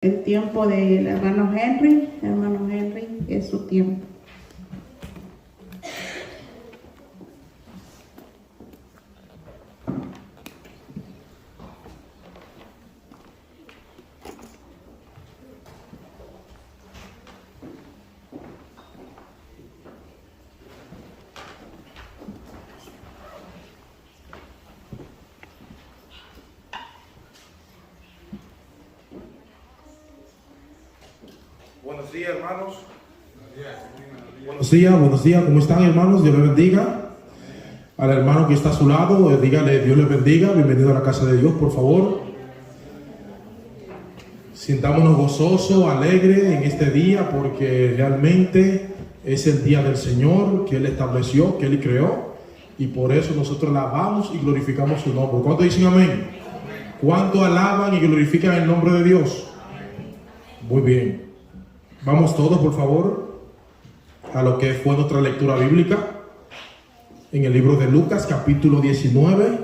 El tiempo del hermano Henry, es su tiempo. Buenos días, hermanos. Buenos días, ¿cómo están, hermanos? Dios les bendiga. Al hermano que está a su lado, dígale Dios les bendiga, bienvenido a la casa de Dios, por favor. Sintámonos gozosos, alegres en este día, porque realmente es el día del Señor que Él estableció, que Él creó, y por eso nosotros alabamos y glorificamos su nombre. ¿Cuántos dicen amén? ¿Cuántos alaban y glorifican el nombre de Dios? Muy bien. Vamos todos, por favor, a lo que fue nuestra lectura bíblica en el libro de Lucas, capítulo 19.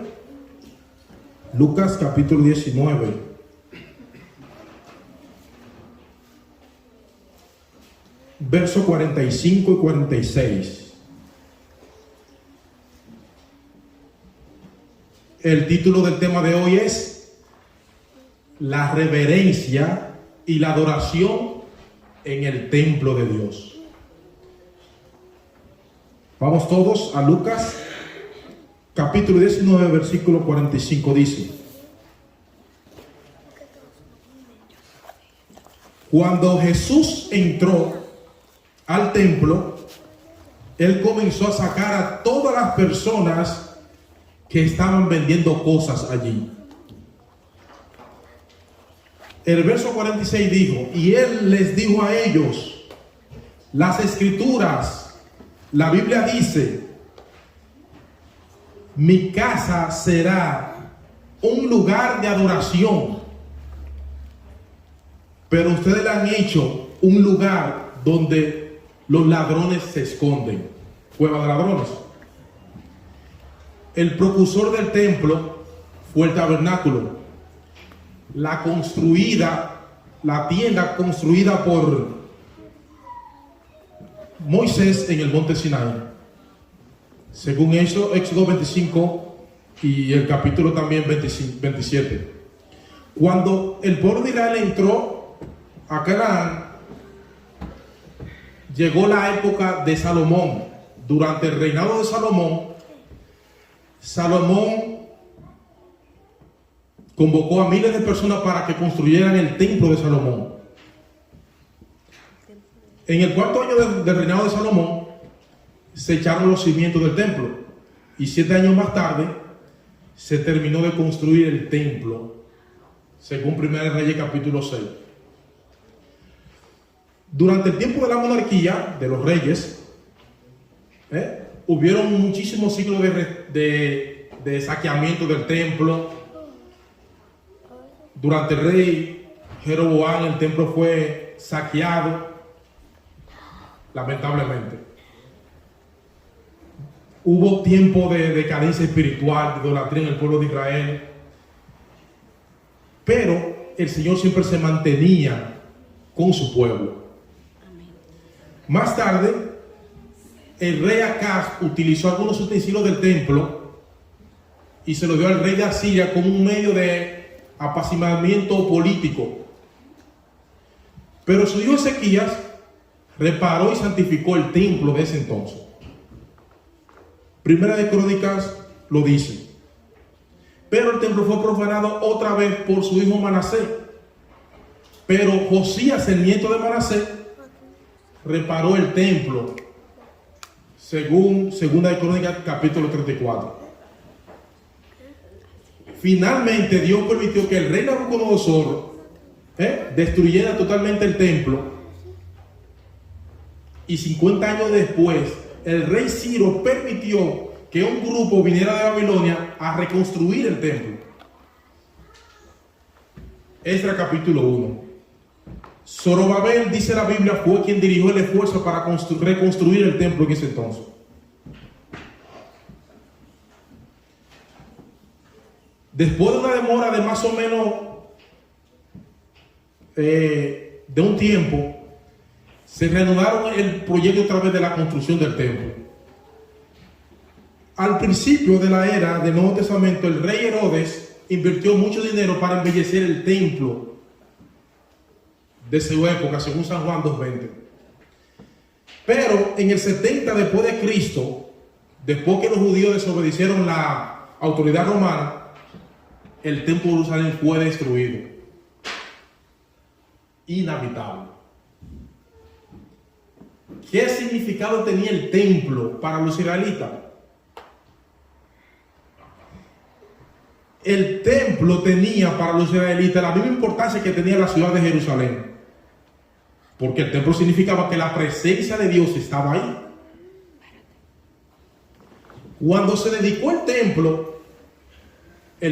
Lucas, capítulo 19. Versos 45 y 46. El título del tema de hoy es la reverencia y la adoración en el templo de Dios. Vamos todos a Lucas capítulo 19 versículo 45. Dice: cuando Jesús entró al templo, Él comenzó a sacar a todas las personas que estaban vendiendo cosas allí. El verso 46 dijo: y Él les dijo a ellos, las escrituras, la Biblia dice, mi casa será un lugar de adoración, pero ustedes la han hecho un lugar donde los ladrones se esconden. Cueva de ladrones. El precursor del templo fue el tabernáculo. La tienda construida por Moisés en el monte Sinaí. Según eso, Éxodo 25 y el capítulo también 27. Cuando el pueblo de Israel entró a Canaán, llegó la época de Salomón. Durante el reinado de Salomón convocó a miles de personas para que construyeran el templo de Salomón. En el cuarto año del reinado de Salomón se echaron los cimientos del templo, y 7 años más tarde se terminó de construir el templo, según 1 Reyes capítulo 6. Durante el tiempo de la monarquía de los reyes, hubieron muchísimos siglos de saqueamiento del templo. Durante el rey Jeroboam el templo fue saqueado, lamentablemente. Hubo tiempo de decadencia espiritual, de idolatría en el pueblo de Israel, pero el Señor siempre se mantenía con su pueblo. Más tarde, el rey Acaz utilizó algunos utensilios del templo y se lo dio al rey de Asiria como un medio de apaciguamiento político. Pero su hijo Ezequías reparó y santificó el templo de ese entonces. Primera de Crónicas lo dice. Pero el templo fue profanado otra vez por su hijo Manasés. Pero Josías, el nieto de Manasés, reparó el templo, según Segunda de Crónicas capítulo 34. Finalmente Dios permitió que el rey Nabucodonosor destruyera totalmente el templo, y 50 años después el rey Ciro permitió que un grupo viniera de Babilonia a reconstruir el templo. Esdras capítulo 1. Zorobabel, dice la Biblia, fue quien dirigió el esfuerzo para reconstruir el templo en ese entonces. Después de una demora de más o menos de un tiempo, se reanudaron el proyecto a través de la construcción del templo. Al principio de la era del Nuevo Testamento, el rey Herodes invirtió mucho dinero para embellecer el templo de su época, según San Juan 2:20. Pero en el 70 después de Cristo, después que los judíos desobedecieron la autoridad romana, el templo de Jerusalén fue destruido, inhabitable. ¿Qué significado tenía el templo para los israelitas? El templo tenía para los israelitas la misma importancia que tenía la ciudad de Jerusalén, porque el templo significaba que la presencia de Dios estaba ahí. Cuando se dedicó el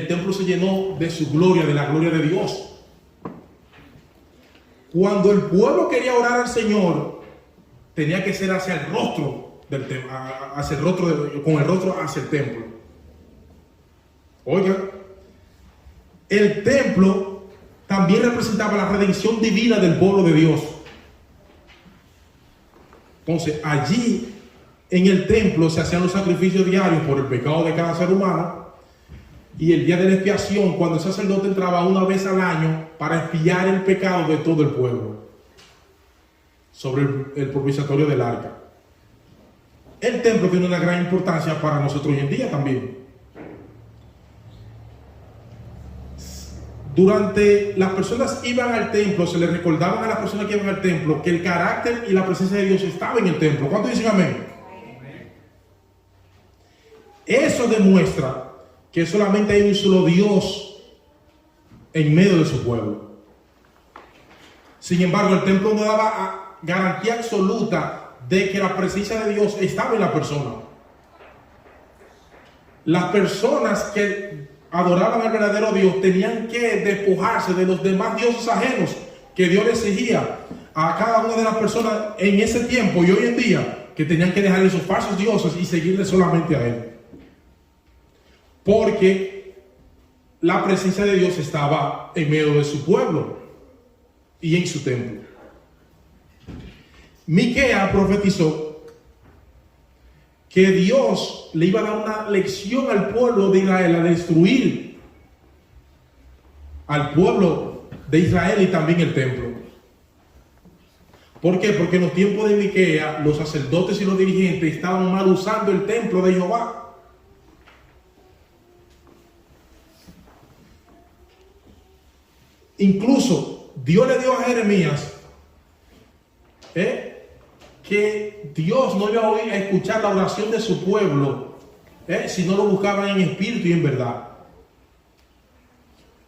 templo se llenó de su gloria, de la gloria de Dios. Cuando el pueblo quería orar al Señor, tenía que ser hacia el rostro del templo, con el rostro hacia el templo. Oigan, el templo también representaba la redención divina del pueblo de Dios. Entonces, allí en el templo se hacían los sacrificios diarios por el pecado de cada ser humano, y el día de la expiación, cuando el sacerdote entraba una vez al año para expiar el pecado de todo el pueblo, sobre el propiciatorio del arca. El templo tiene una gran importancia para nosotros hoy en día también. Durante las personas iban al templo, se les recordaban a las personas que iban al templo que el carácter y la presencia de Dios estaba en el templo. ¿Cuántos dicen amén? Eso demuestra que solamente hay un solo Dios en medio de su pueblo. Sin embargo, el templo no daba garantía absoluta de que la presencia de Dios estaba en la persona. Las personas que adoraban al verdadero Dios tenían que despojarse de los demás dioses ajenos que Dios le exigía a cada una de las personas en ese tiempo y hoy en día, que tenían que dejar esos falsos dioses y seguirle solamente a Él. Porque la presencia de Dios estaba en medio de su pueblo y en su templo. Miqueas profetizó que Dios le iba a dar una lección al pueblo de Israel, a destruir al pueblo de Israel y también el templo. ¿Por qué? Porque en los tiempos de Miqueas, los sacerdotes y los dirigentes estaban mal usando el templo de Jehová. Incluso Dios le dio a Jeremías que Dios no iba a escuchar la oración de su pueblo si no lo buscaban en espíritu y en verdad.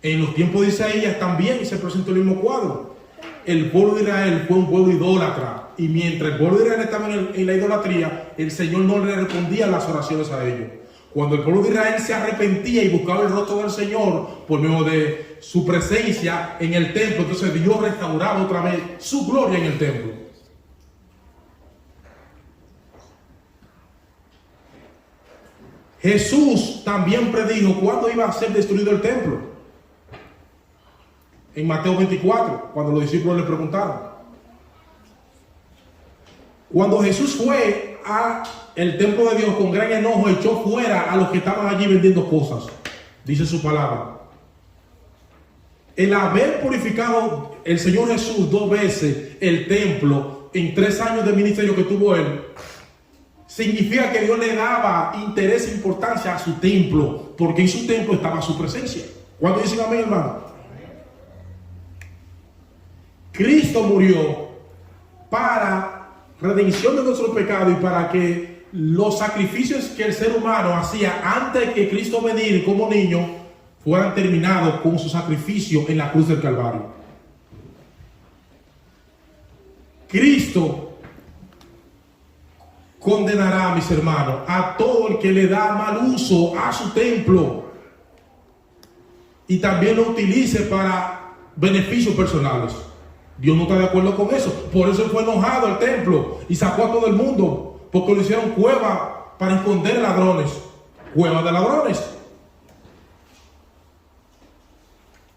En los tiempos de Isaías también se presentó el mismo cuadro. El pueblo de Israel fue un pueblo idólatra, y mientras el pueblo de Israel estaba en la idolatría, el Señor no le respondía las oraciones a ellos. Cuando el pueblo de Israel se arrepentía y buscaba el rostro del Señor por medio de su presencia en el templo, entonces Dios restauraba otra vez su gloria en el templo. Jesús también predijo cuándo iba a ser destruido el templo. En Mateo 24, cuando los discípulos le preguntaron. Cuando Jesús fue al templo de Dios con gran enojo, echó fuera a los que estaban allí vendiendo cosas. Dice su palabra. El haber purificado el Señor Jesús 2 veces el templo en 3 años de ministerio que tuvo él, significa que Dios le daba interés e importancia a su templo, porque en su templo estaba su presencia. ¿Cuántos dicen amén, hermano? Cristo murió para redención de nuestro pecado y para que los sacrificios que el ser humano hacía antes de que Cristo venir como niño fueran terminados con su sacrificio en la cruz del Calvario. Cristo condenará, mis hermanos, a todo el que le da mal uso a su templo y también lo utilice para beneficios personales. Dios no está de acuerdo con eso. Por eso fue enojado el templo y sacó a todo el mundo, porque lo hicieron cueva para esconder ladrones. Cueva de ladrones.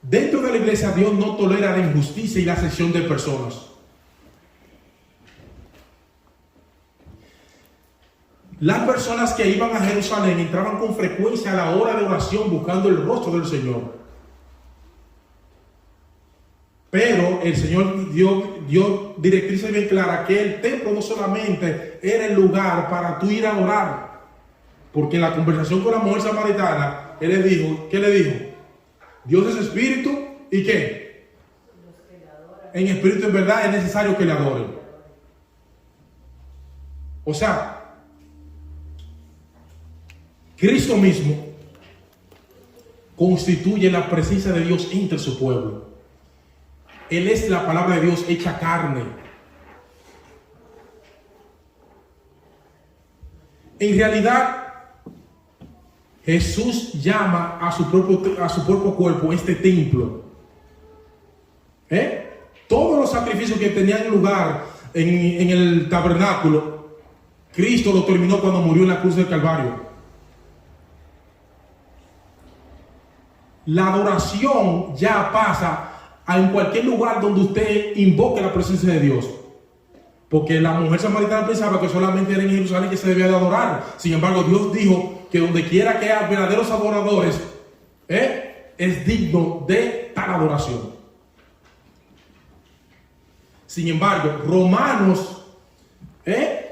Dentro de la iglesia, Dios no tolera la injusticia y la sección de personas. Las personas que iban a Jerusalén entraban con frecuencia a la hora de oración buscando el rostro del Señor. Pero el Señor dio directrices bien claras que el templo no solamente era el lugar para tú ir a orar. Porque en la conversación con la mujer samaritana, él le dijo, ¿qué le dijo? Dios es espíritu, ¿y qué? En espíritu en verdad es necesario que le adoren. O sea, Cristo mismo constituye la presencia de Dios entre su pueblo. Él es la palabra de Dios hecha carne. En realidad, Jesús llama a su propio cuerpo este templo. Todos los sacrificios que tenían lugar en el tabernáculo, Cristo lo terminó cuando murió en la cruz del Calvario. La adoración ya pasa en cualquier lugar donde usted invoque la presencia de Dios. Porque la mujer samaritana pensaba que solamente era en Jerusalén que se debía de adorar. Sin embargo, Dios dijo que donde quiera que haya verdaderos adoradores, es digno de tal adoración. Sin embargo, Romanos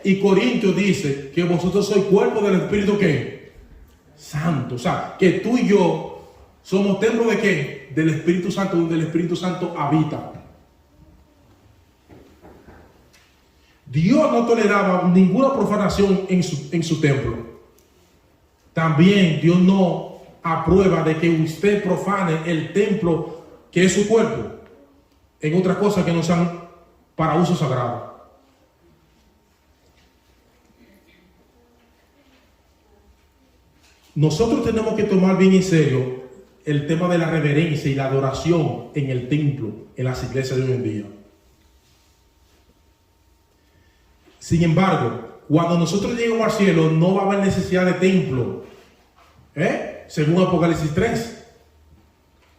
y Corintios dice que vosotros sois cuerpo del Espíritu ¿qué? Santo. O sea, que tú y yo somos templo de ¿qué? Del Espíritu Santo, donde el Espíritu Santo habita. Dios no toleraba ninguna profanación en su templo. También Dios no aprueba de que usted profane el templo que es su cuerpo en otras cosas que no sean para uso sagrado. Nosotros tenemos que tomar bien en serio el tema de la reverencia y la adoración en el templo, en las iglesias de hoy en día. Sin embargo, cuando nosotros lleguemos al cielo, no va a haber necesidad de templo, según Apocalipsis 3,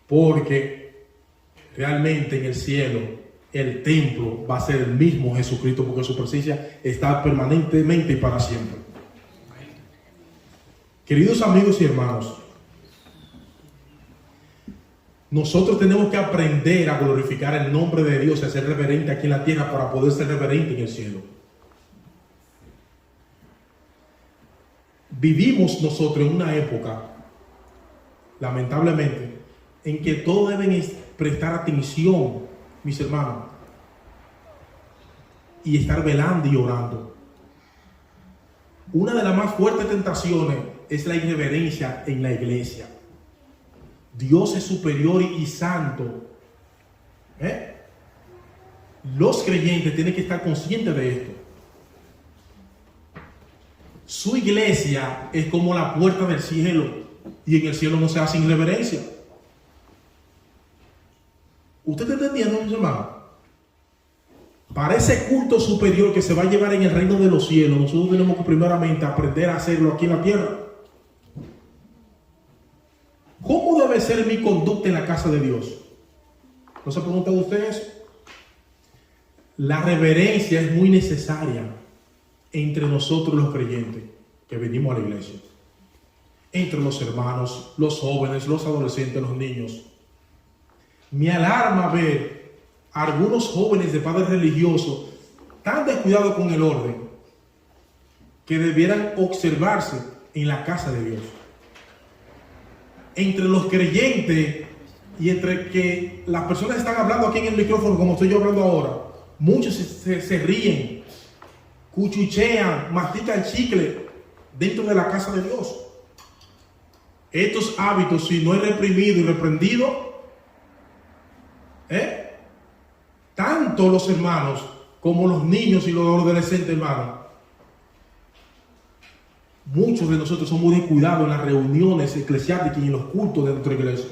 porque realmente en el cielo el templo va a ser el mismo Jesucristo, porque su presencia está permanentemente y para siempre. Queridos amigos y hermanos, nosotros tenemos que aprender a glorificar el nombre de Dios, a ser reverente aquí en la tierra para poder ser reverente en el cielo. Vivimos nosotros en una época, lamentablemente, en que todos deben prestar atención, mis hermanos, y estar velando y orando. Una de las más fuertes tentaciones es la irreverencia en la iglesia. Dios es superior y santo. Los creyentes tienen que estar conscientes de esto. Su iglesia es como la puerta del cielo, y en el cielo no se hace irreverencia. ¿Usted está entendiendo, mis hermanos? Para ese culto superior que se va a llevar en el reino de los cielos, nosotros tenemos que primeramente aprender a hacerlo aquí en la tierra. ¿Cómo debe ser mi conducta en la casa de Dios? ¿No se ha preguntado usted eso? La reverencia es muy necesaria entre nosotros los creyentes que venimos a la iglesia. Entre los hermanos, los jóvenes, los adolescentes, los niños. Me alarma ver a algunos jóvenes de padres religiosos tan descuidados con el orden que debieran observarse en la casa de Dios. Entre los creyentes y entre que las personas están hablando aquí en el micrófono como estoy yo hablando ahora, muchos se ríen, cuchuchean, mastican chicle dentro de la casa de Dios. Estos hábitos, si no es reprimido y reprendido, tanto los hermanos como los niños y los adolescentes, hermanos, muchos de nosotros somos descuidados en las reuniones eclesiásticas y en los cultos de nuestra iglesia.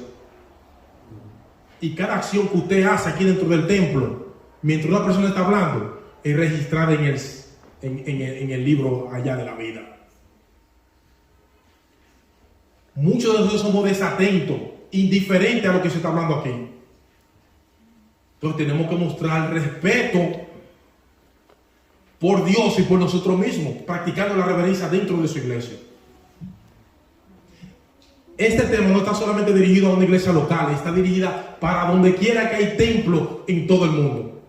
Y cada acción que usted hace aquí dentro del templo, mientras una persona está hablando, es registrada en el libro allá de la vida. Muchos de nosotros somos desatentos indiferente a lo que se está hablando aquí. Entonces tenemos que mostrar respeto por Dios y por nosotros mismos, practicando la reverencia dentro de su iglesia. Este tema no está solamente dirigido a una iglesia local, está dirigida para donde quiera que hay templo en todo el mundo.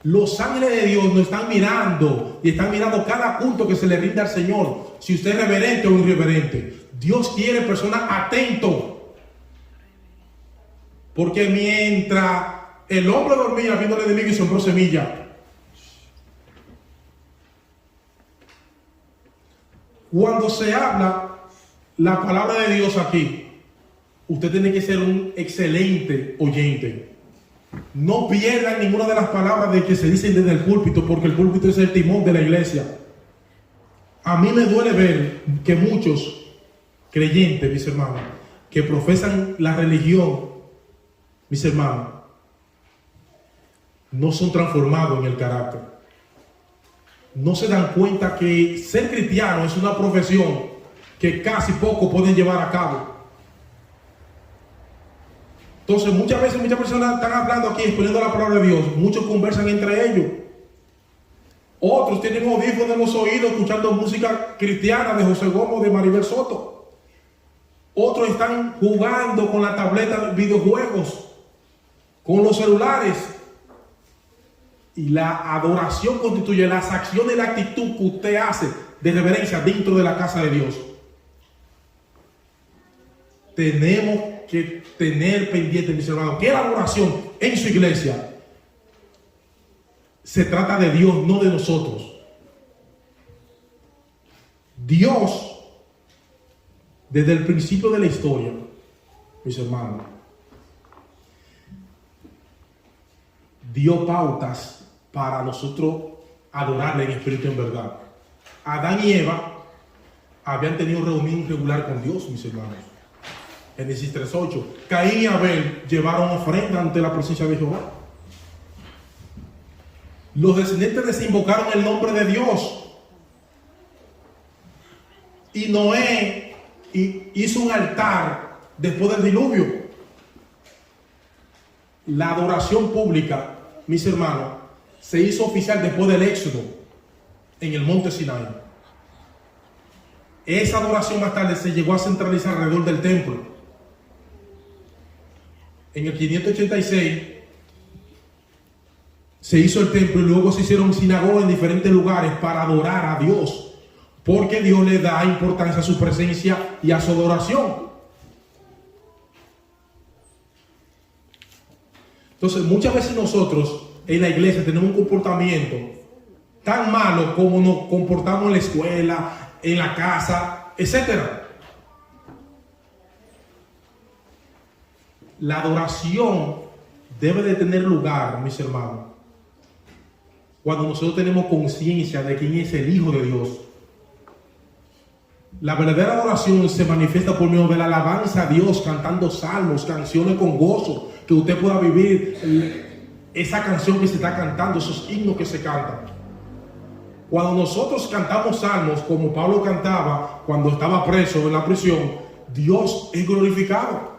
Los ángeles de Dios nos están mirando y están mirando cada culto que se le rinde al Señor, si usted es reverente o irreverente. Dios quiere personas atentas, porque mientras el hombre dormía viendo al enemigo y sembró semilla, cuando se habla la palabra de Dios aquí, usted tiene que ser un excelente oyente. No pierdan ninguna de las palabras de que se dicen desde el púlpito, porque el púlpito es el timón de la iglesia. A mí me duele ver que muchos creyentes, mis hermanos, que profesan la religión, mis hermanos, no son transformados en el carácter. No se dan cuenta que ser cristiano es una profesión que casi poco pueden llevar a cabo. Entonces muchas veces muchas personas están hablando aquí, exponiendo la palabra de Dios. Muchos conversan entre ellos. Otros tienen audífonos en los oídos escuchando música cristiana de José Gómez, de Maribel Soto. Otros están jugando con la tableta de videojuegos, con los celulares. Y la adoración constituye las acciones y la actitud que usted hace de reverencia dentro de la casa de Dios. Tenemos que tener pendiente, mis hermanos, que la adoración en su iglesia se trata de Dios, no de nosotros. Dios, desde el principio de la historia, mis hermanos, dio pautas para nosotros adorarle en espíritu y en verdad. Adán y Eva habían tenido reunión regular con Dios, mis hermanos. Génesis 3:8. Caín y Abel llevaron ofrenda ante la presencia de Jehová. Los descendientes desinvocaron el nombre de Dios. Y Noé hizo un altar después del diluvio. La adoración pública, mis hermanos, se hizo oficial después del éxodo en el monte Sinai. Esa adoración más tarde se llegó a centralizar alrededor del templo. En el 586 se hizo el templo y luego se hicieron sinagogas en diferentes lugares para adorar a Dios, porque Dios le da importancia a su presencia y a su adoración. Entonces muchas veces nosotros en la iglesia tenemos un comportamiento tan malo como nos comportamos en la escuela, en la casa, etcétera. La adoración debe de tener lugar, mis hermanos, cuando nosotros tenemos conciencia de quién es el Hijo de Dios. La verdadera adoración se manifiesta por medio de la alabanza a Dios, cantando salmos, canciones con gozo, que usted pueda vivir esa canción que se está cantando, esos himnos que se cantan. Cuando nosotros cantamos salmos, como Pablo cantaba cuando estaba preso en la prisión, Dios es glorificado.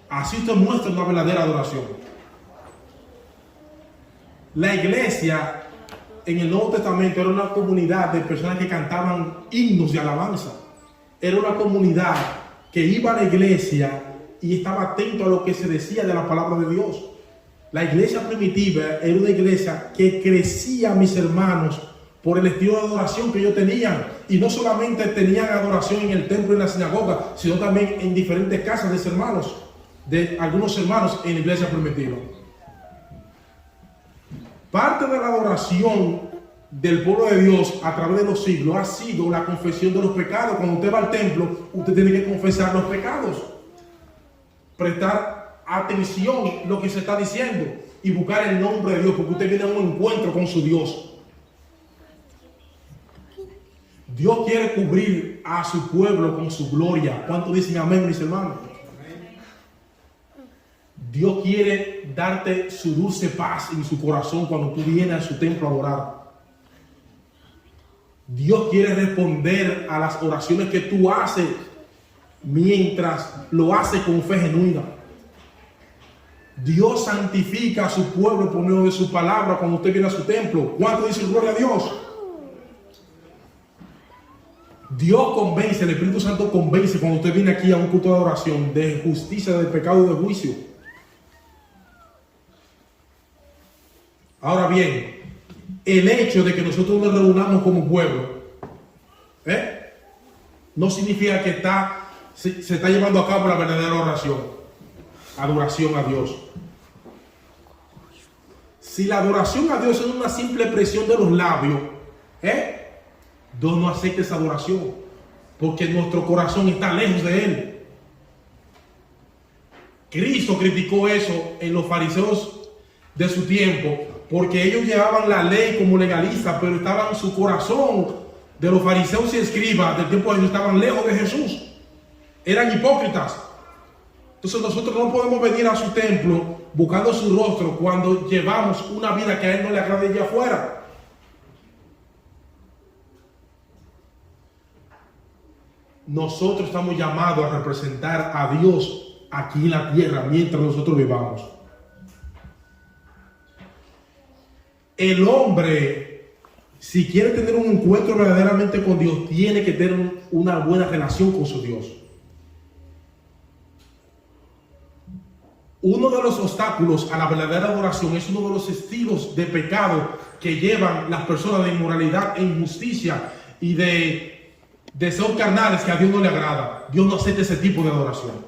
Así se muestra una verdadera adoración. La iglesia en el Nuevo Testamento era una comunidad de personas que cantaban himnos de alabanza. Era una comunidad que iba a la iglesia y estaba atento a lo que se decía de la palabra de Dios. La iglesia primitiva era una iglesia que crecía, mis hermanos, por el estilo de adoración que ellos tenían. Y no solamente tenían adoración en el templo y en la sinagoga, sino también en diferentes casas de hermanos, de algunos hermanos en la iglesia primitiva. Parte de la adoración del pueblo de Dios a través de los siglos ha sido la confesión de los pecados. Cuando usted va al templo, usted tiene que confesar los pecados, prestar atención a lo que se está diciendo y buscar el nombre de Dios, porque usted viene a un encuentro con su Dios. Dios quiere cubrir a su pueblo con su gloria. ¿Cuántos dicen amén, mis hermanos? Dios quiere darte su dulce paz en su corazón cuando tú vienes a su templo a adorar. Dios quiere responder a las oraciones que tú haces mientras lo haces con fe genuina. Dios santifica a su pueblo por medio de su palabra cuando usted viene a su templo. ¿Cuánto dice gloria a Dios? Dios convence, el Espíritu Santo convence cuando usted viene aquí a un culto de oración de justicia, de pecado y de juicio. Ahora bien, el hecho de que nosotros nos reunamos como pueblo, no significa que se está llevando a cabo la verdadera oración, adoración a Dios. Si la adoración a Dios es una simple expresión de los labios, Dios no acepta esa adoración, porque nuestro corazón está lejos de Él. Cristo criticó eso en los fariseos de su tiempo, porque ellos llevaban la ley como legalistas, pero estaban en su corazón, de los fariseos y escribas del tiempo de ellos, estaban lejos de Jesús. Eran hipócritas. Entonces nosotros no podemos venir a su templo buscando su rostro cuando llevamos una vida que a Él no le agrade allá afuera. Nosotros estamos llamados a representar a Dios aquí en la tierra mientras nosotros vivamos. El hombre, si quiere tener un encuentro verdaderamente con Dios, tiene que tener una buena relación con su Dios. Uno de los obstáculos a la verdadera adoración es uno de los estilos de pecado que llevan las personas de inmoralidad e injusticia y de deseos carnales que a Dios no le agrada. Dios no acepta ese tipo de adoración.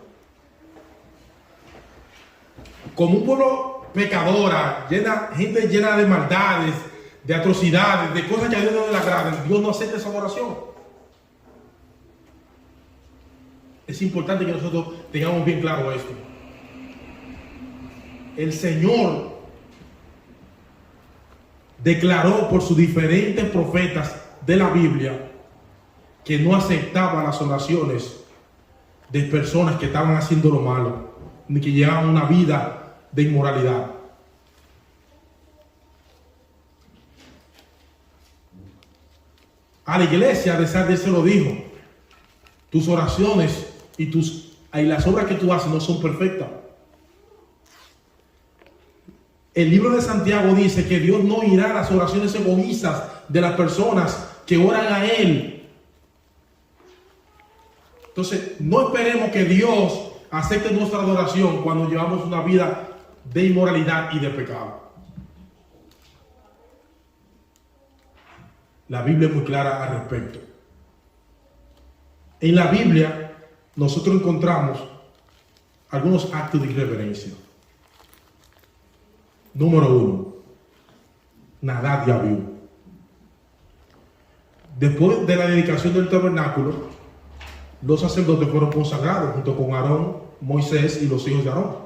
Como un pueblo pecadora, gente llena de maldades, de atrocidades, de cosas que a Dios no le agradan, Dios no acepta esa adoración. Es importante que nosotros tengamos bien claro esto. El Señor declaró por sus diferentes profetas de la Biblia que no aceptaba las oraciones de personas que estaban haciendo lo malo, ni que llevaban una vida de inmoralidad. A la iglesia de Sardis se lo dijo: tus oraciones y las obras que tú haces no son perfectas. El libro de Santiago dice que Dios no irá a las oraciones egoístas de las personas que oran a Él. Entonces, no esperemos que Dios acepte nuestra adoración cuando llevamos una vida de inmoralidad y de pecado. La Biblia es muy clara al respecto. En la Biblia nosotros encontramos algunos actos de irreverencia. Número 1, Nadab y Abiú. Después de la dedicación del tabernáculo, los sacerdotes fueron consagrados junto con Aarón, Moisés y los hijos de Aarón.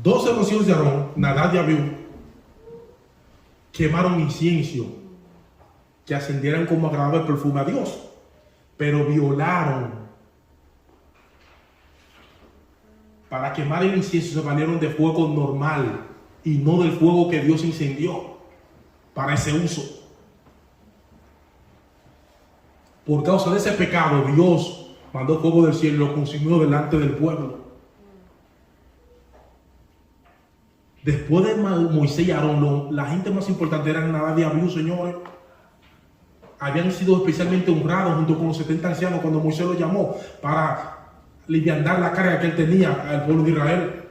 2 de los hijos de Aarón, Nadab y Abiú, quemaron incienso que ascendieran como agradable perfume a Dios, pero violaron. Para quemar el incienso se valieron de fuego normal y no del fuego que Dios incendió para ese uso. Por causa de ese pecado, Dios mandó fuego del cielo y lo consumió delante del pueblo. Después de Moisés y Aarón, la gente más importante eran Nadab y Abiú, señores. Habían sido especialmente honrados junto con los 70 ancianos cuando Moisés los llamó para livianar la carga que él tenía al pueblo de Israel.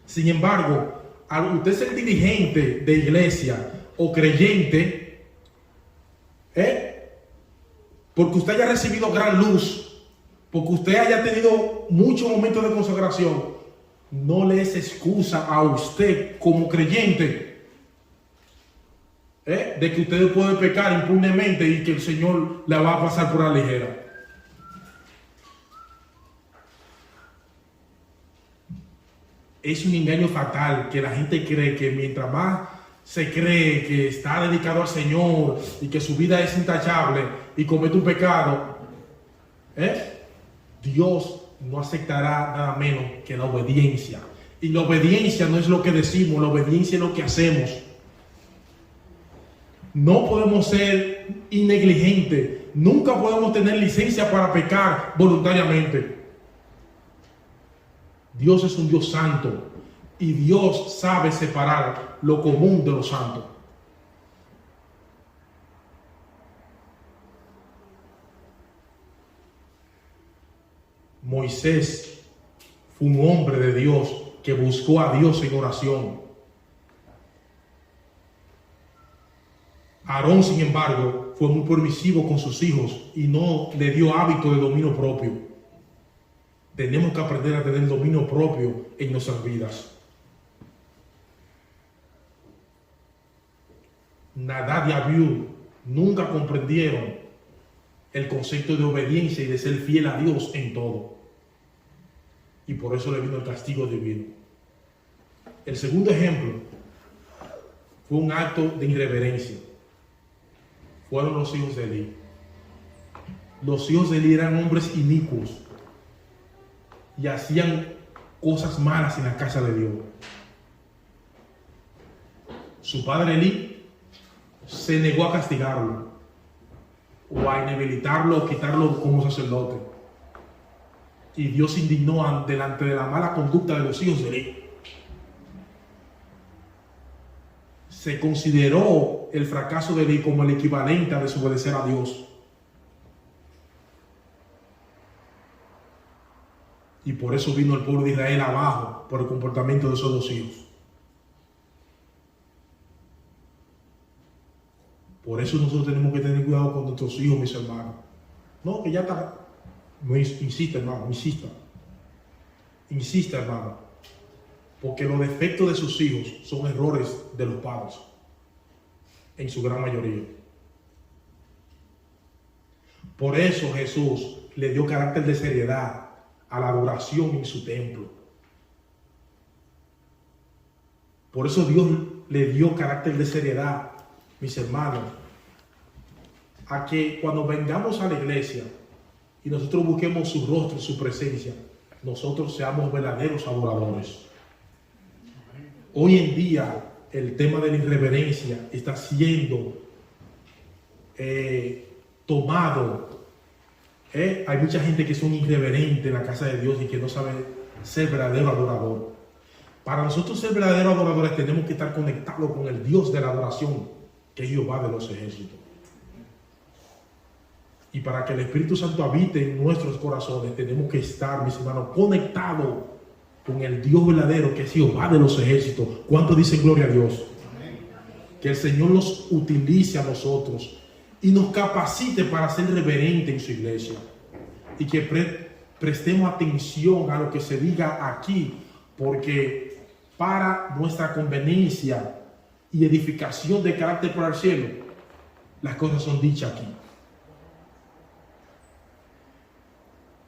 Sin embargo, al usted ser dirigente de iglesia o creyente, porque usted haya recibido gran luz, porque usted haya tenido muchos momentos de consagración, no le es excusa a usted como creyente de que usted puede pecar impunemente y que el Señor la va a pasar por la ligera. Es un engaño fatal que la gente cree que mientras más se cree que está dedicado al Señor y que su vida es intachable y comete un pecado, Dios no aceptará nada menos que la obediencia. Y la obediencia no es lo que decimos, la obediencia es lo que hacemos. No podemos ser innegligentes. Nunca podemos tener licencia para pecar voluntariamente. Dios es un Dios santo y Dios sabe separar lo común de lo santo. Moisés fue un hombre de Dios que buscó a Dios en oración. Aarón, sin embargo, fue muy permisivo con sus hijos y no le dio hábito de dominio propio. Tenemos que aprender a tener dominio propio en nuestras vidas. Nadab y Abiú nunca comprendieron el concepto de obediencia y de ser fiel a Dios en todo. Y por eso le vino el castigo divino. El segundo ejemplo fue un acto de irreverencia. Fueron los hijos de Elí. Los hijos de Elí eran hombres inicuos y hacían cosas malas en la casa de Dios. Su padre Elí se negó a castigarlo o a inhabilitarlo o quitarlo como sacerdote. Y Dios se indignó delante de la mala conducta de los hijos de Elí. Se consideró el fracaso de Elí como el equivalente a desobedecer a Dios. Y por eso vino el pueblo de Israel abajo por el comportamiento de esos dos hijos. Por eso nosotros tenemos que tener cuidado con nuestros hijos, mis hermanos. No, que ya está. No, insista, hermano, insista. Insista, hermano. Porque los defectos de sus hijos son errores de los padres, en su gran mayoría. Por eso Jesús le dio carácter de seriedad a la adoración en su templo. Por eso Dios le dio carácter de seriedad, mis hermanos, a que cuando vengamos a la iglesia y nosotros busquemos su rostro, su presencia, nosotros seamos verdaderos adoradores. Hoy en día el tema de la irreverencia está siendo tomado. Hay mucha gente que son irreverentes en la casa de Dios y que no sabe ser verdadero adorador. Para nosotros ser verdaderos adoradores tenemos que estar conectados con el Dios de la adoración, que es Jehová de los ejércitos. Y para que el Espíritu Santo habite en nuestros corazones tenemos que estar, mis hermanos, conectados con el Dios verdadero, que es Jehová de los ejércitos. ¿Cuánto dicen gloria a Dios? Que el Señor nos utilice a nosotros y nos capacite para ser reverentes en su iglesia. Y que prestemos atención a lo que se diga aquí, porque para nuestra conveniencia y edificación de carácter para el cielo, las cosas son dichas aquí.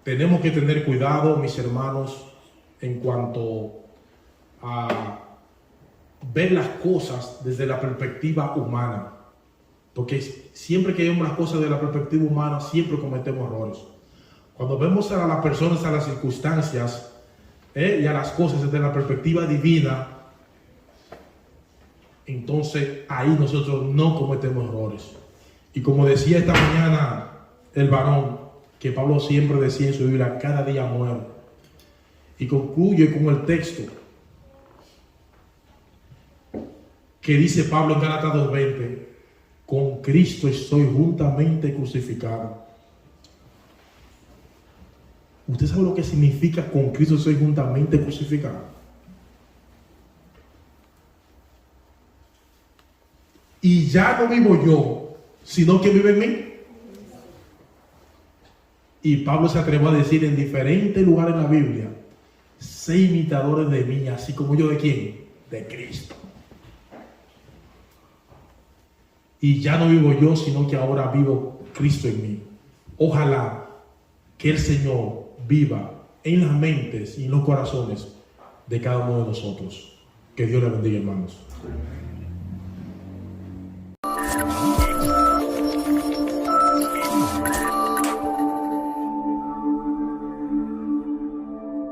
Tenemos que tener cuidado, mis hermanos, en cuanto a ver las cosas desde la perspectiva humana. Porque siempre que vemos las cosas desde la perspectiva humana, siempre cometemos errores. Cuando vemos a las personas, a las circunstancias y a las cosas desde la perspectiva divina, entonces ahí nosotros no cometemos errores. Y como decía esta mañana el varón, que Pablo siempre decía en su Biblia, cada día muero. Y concluye con el texto que dice Pablo en Gálatas 2:20, con Cristo estoy juntamente crucificado. ¿Usted sabe lo que significa con Cristo estoy juntamente crucificado? Y ya no vivo yo, sino que vive en mí. Y Pablo se atrevió a decir en diferentes lugares en la Biblia, sé imitadores de mí, así como yo de quién, de Cristo. Y ya no vivo yo, sino que ahora vivo Cristo en mí. Ojalá que el Señor viva en las mentes y en los corazones de cada uno de nosotros. Que Dios le bendiga, hermanos.